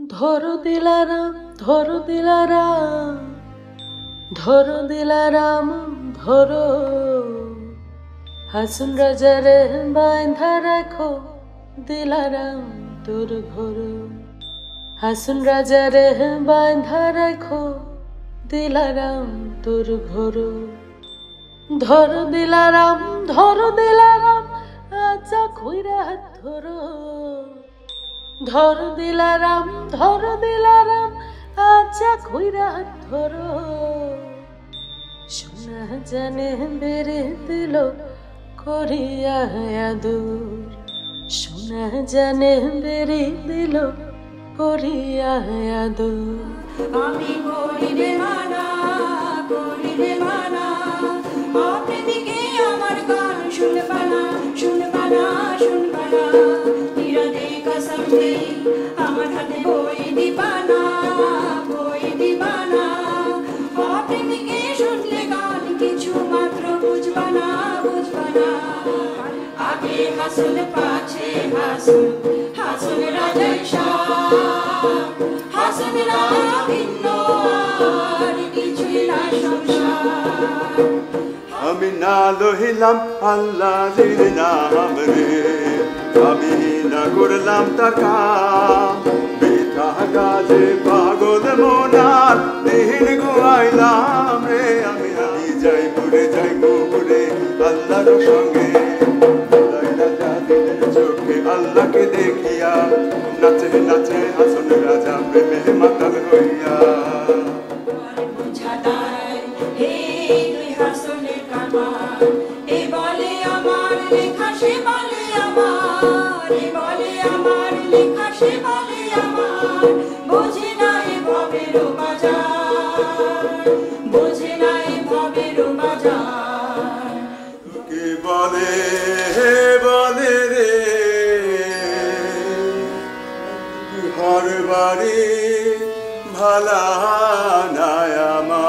ধরো দিলারাম ধরো দিলারাম ধরো দিলারাম ধরো হাসুন রাজারে বাঁধা রাখো দিলারাম তোর ঘর হাসুন রাজারে বাঁধা রাখো দিলারাম তোর ঘর ধরো দিলারাম আচ্ছা কইরা হাত ধরো ধরো দিলারাম আচ্ছা কইরা হাত ধরো সোনা জানে বেড়ে দিল করিয়া আদর সোনা জানে বেড়ে দিল করিয়া আদর আমি করিবে মানা আপনিদিকে আমার গান শুনবানা নিরাদে কসম দেই আমার হাতে বই দিবানা আপনিদিকে শুনলে গান কিছু মাত্র বুঝবানা আগে হাসুন পাছে হাসুন রাজাই শাহ হাসুন রাজা ভিন্ন আর কিছুই না সংসার আমি না লহিলাম আল্লাহর নাম রে আমি না করলাম টাকা বেথা কাজে পাগল মনার দিন গুয়াইলাম রে আমি যাই ঘুরে আল্লাহর সঙ্গে চোখে আল্লাহকে দেখিয়া নাচে হাসুন রাজা প্রেমে মাতাল হইয়া বলে রে ঘর বাড়ি ভালা নাই আমার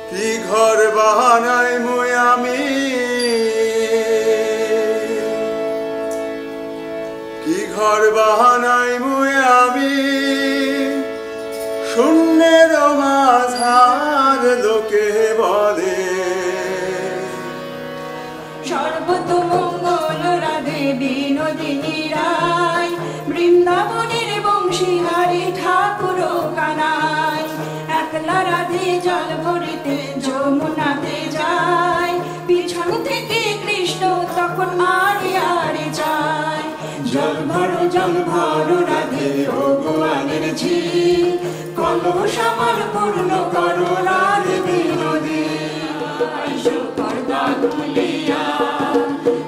কি ঘর বাহানাই মুই আমি কি ঘর বাহানাই মুই আমি শূন্যের মাঝার লোকে বলে সর্বতমঙ্গল রাধে বিনোদিনী রায় বৃন্দাবনের বংশীহারি ঠাকুর কানাই একলা রাধে জল ভরিতে যমুনাতে যায় পিছন থেকে কৃষ্ণ তখন আরে যায় জল ভরো রাধে ও গোয়ালের ঝিল কলস আমার পূর্ণ করো রাধে বিনোদী পর্দা তুলিয়া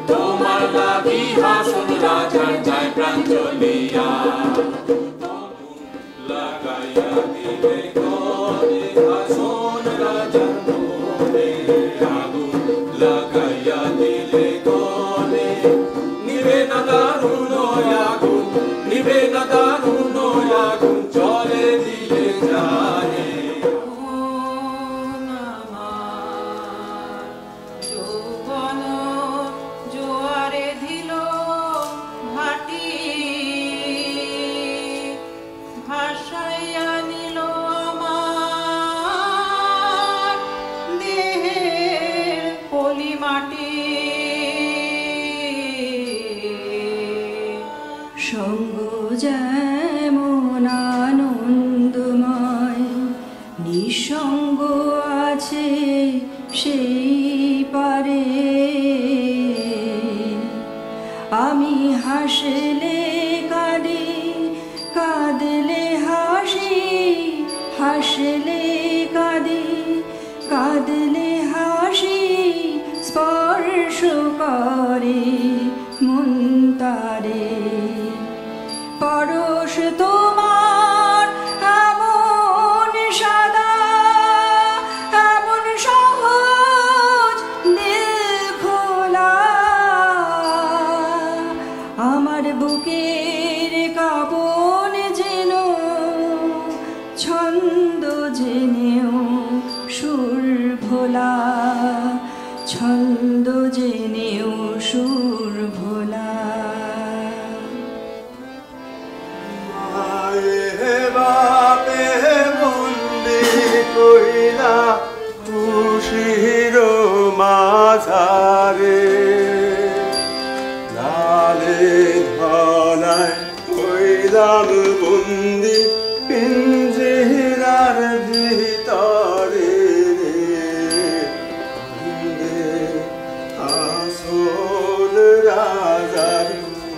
তোমার লাগি হাসুন রাজার যায় প্রাণ চলিয়া লাগাইয়া দিলে গনে হাসুন রাজার মনে আগুন লাগাইয়া দিলে গনে নিবে না দারুণ আগুন চলে দিলে জানে জোয়ারে দিল ভাটি ভাসাইয়া নিল আমার দেহের পলি মাটি সঙ্গ যেমন আনন্দময় নিঃসঙ্গ আছে সেই পারে আমি হাসলে কাঁদি কাঁদলে হাসি হাসলে কাঁদি কাঁদলে হাসি স্পর্শ করে মন তারে পরশ তোমার এমন সাদা এমন সহজ দিল খোলা আমার বুকের কাঁপন যেন ছন্দ জেনেও সুর ভোলা ছন্দ জেনেও সুর ভোলা কালে ধলায় হইলাম বন্দি পিঞ্জিরার ভিতরে আসল রাজার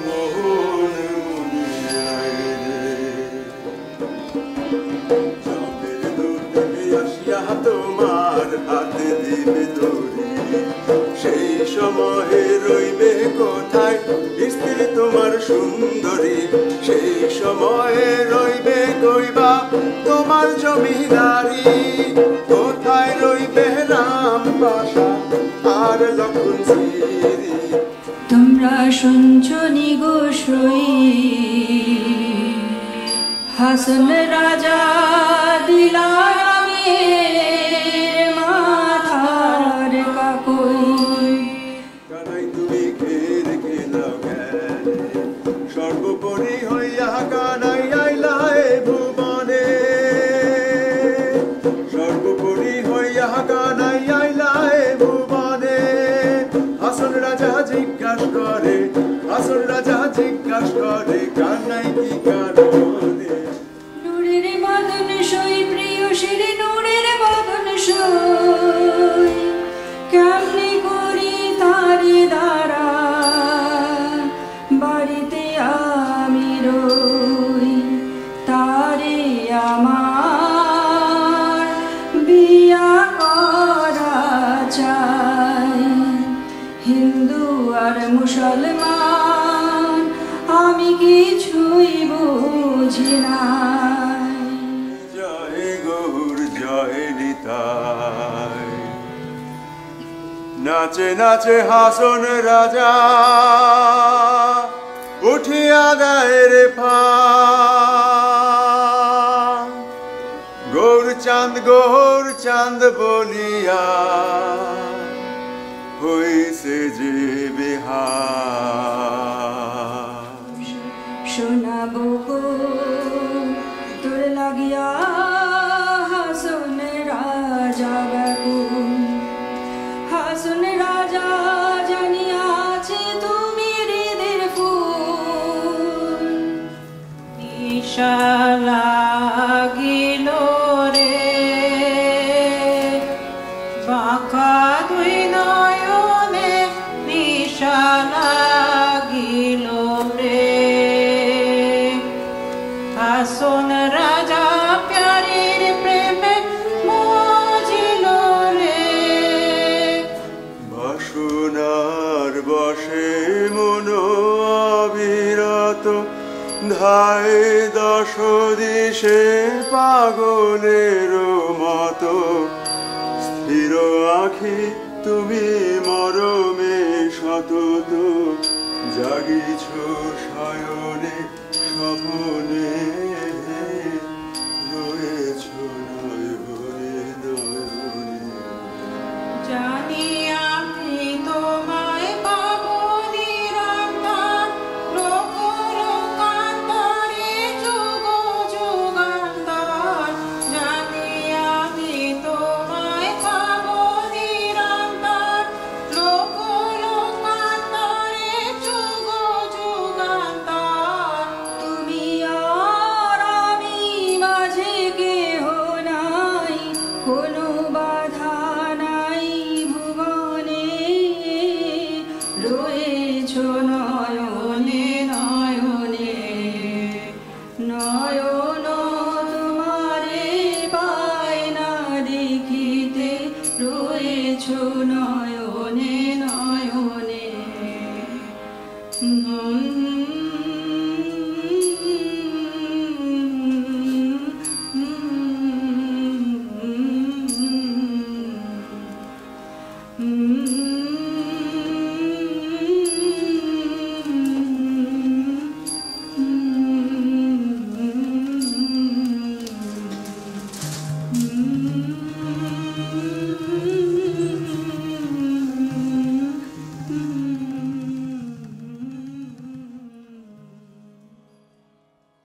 মোহন মুনিয়ায় চোখের দূরে আসিয়া তোমার হাতে দিবে ধরে সেই সময়ে রইবে কোথায় স্ত্রী তোমার সুন্দরী সেই সময়ে রইবে কইবা তোমার জমিদারি কোথায় রইবে রাম পাশা আর লক্ষণ শ্রী তোমরা শুনছো নিগোসই হাসন রাজা দিলারামের মাথার কাকই কানাই তুমি খের খেলাও গেলে সর্বোপরি হইয়া কানাই আইলা এ ভুবনে সর্বোপরি হইয়া কানাই আইলা এ ভুবনে হাসন রাজা জিজ্ঞাসা করে হাসন রাজা জিজ্ঞাসা করে কানাই কি কারণে নূরের বদন সই প্রিয় শ্রী নূরের বদন সই কেমনি করি তারি দ্বারা বাড়িতে আমি রই তারে আমার বিয়া করা চাই হিন্দু আর মুসলমান আমি কিছুই বুঝি না জয় গৌর জয় নিতাই নাচে নাচে হাসন রাজা উঠিয়া দেয় রে ফান গৌর চাঁদ বলিয়া হইছে যে বিহার শোনাবো তোর লাগিয়া হাসন রাজা ব্যাকুল হাসন রাজা জানিয়াছে তুমি হৃদের ফুল ঈশা লাগিল রে বাঁকা দুই নয়নে নিশা লাগিল রে হাসন রাজা প্যারীর প্রেমে মজিল রে বাসনার বসে মন অবিরত ধায় দশ দিশে পাগলের মতো স্থির আখি তুমি মরমে সতত জাগিছ শয়নে স্বপনে রয়েছ নয়নে নয়নে জানি আমি তোমায় পাবো নিরন্তর লোক লোকান্তরে যুগ যুগান্তর জানি আমি তোমায় পাবো নিরন্তর লোক লোকান্তরে যুগ যুগান্তর তুমি আর আমি মাঝে কেহ নাই কোনো বাধা নাই ভুবনে রয়েছ নয়নে নয়নে নয়ন তোমারে পায় না দেখিতে রয়েছ নয়নে নয়নে